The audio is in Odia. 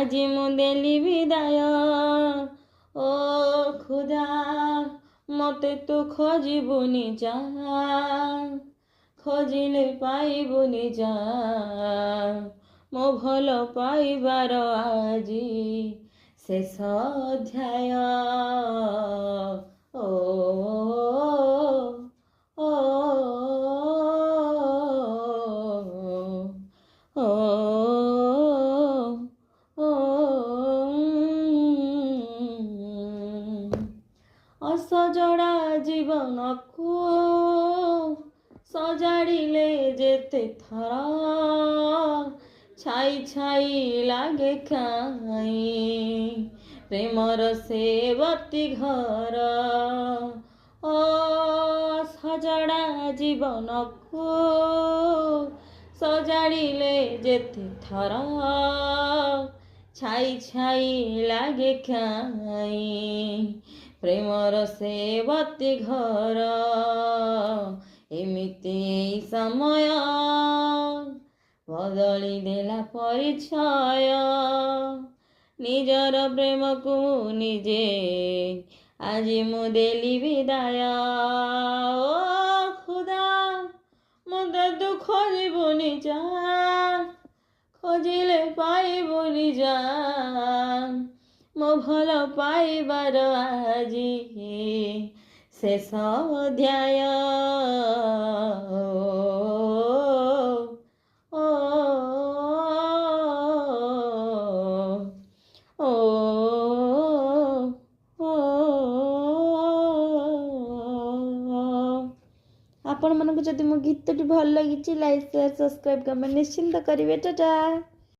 আজি ମୁଁ ଦେଲି ବିଦାୟ। ଓ ଖୁଦା ମତେ ତୁ ଖୋଜିବୁନି ଯା, ଖୋଜିଲେ ପାଇବୁନି ଯା, ମୋ ଭଲ ପାଇବାର ଆଜି ଶେଷ ଅଧ୍ୟାୟ। ଓ ଓ ଓ ଅସଜଡ଼ା ଜୀବନକୁ ସଜାଡ଼ିଲେ ଯେତେ ଥର, ଛାଇ ଛାଇ ଲାଗେ କାଇଁ ପ୍ରେମର ସେ ବତି ଘର। ସଜଡ଼ା ଜୀବନକୁ ସଜାଡ଼ିଲେ ଯେତେ ଥର, ଛାଇ ଛାଇ ଲାଗେ କାଇଁ ପ୍ରେମର ସେ ବତି ଘର। ଏମିତି ସମୟ ବଦଳି ଦେଲା ପରିଚୟ, ନିଜର ପ୍ରେମକୁ ନିଜେ ଆଜି ମୁଁ ଦେଲି ବିଦାୟ। ଓ ଖୁଦା ମତେ ତୁ ଖୋଜିବୁନି ଯା, ଖୋଜିଲେ ପାଇବୁନି ଯା, ମୋ ଭଲ ପାଇବାର ଆଜି ଶେଷ ଅଧ୍ୟାୟ। ଆପଣମାନଙ୍କୁ ଯଦି ମୋ ଗୀତଟି ଭଲ ଲାଗିଛି ଲାଇକ୍ ସେୟାର ସବସ୍କ୍ରାଇବ୍ କମେଣ୍ଟ ନିଶ୍ଚିନ୍ତ କରିବେ। ଟାଟା।